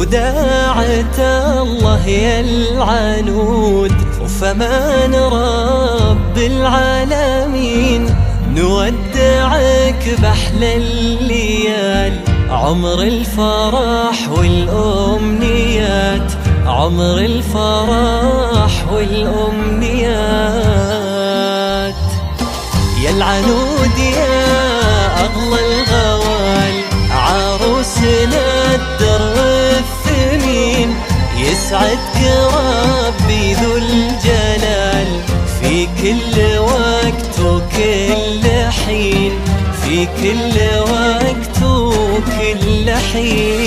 وداعة الله يا العنود وفمان رب العالمين، نودعك بأحلى الليال، عمر الفرح والأمنيات، عمر الفرح والأمنيات. يا العنود يا أغلى الغوال، عروسنا الدر الثمين، يسعدك ربي ذو الجلال في كل وقت وكل حين، في كل وقت وكل حين.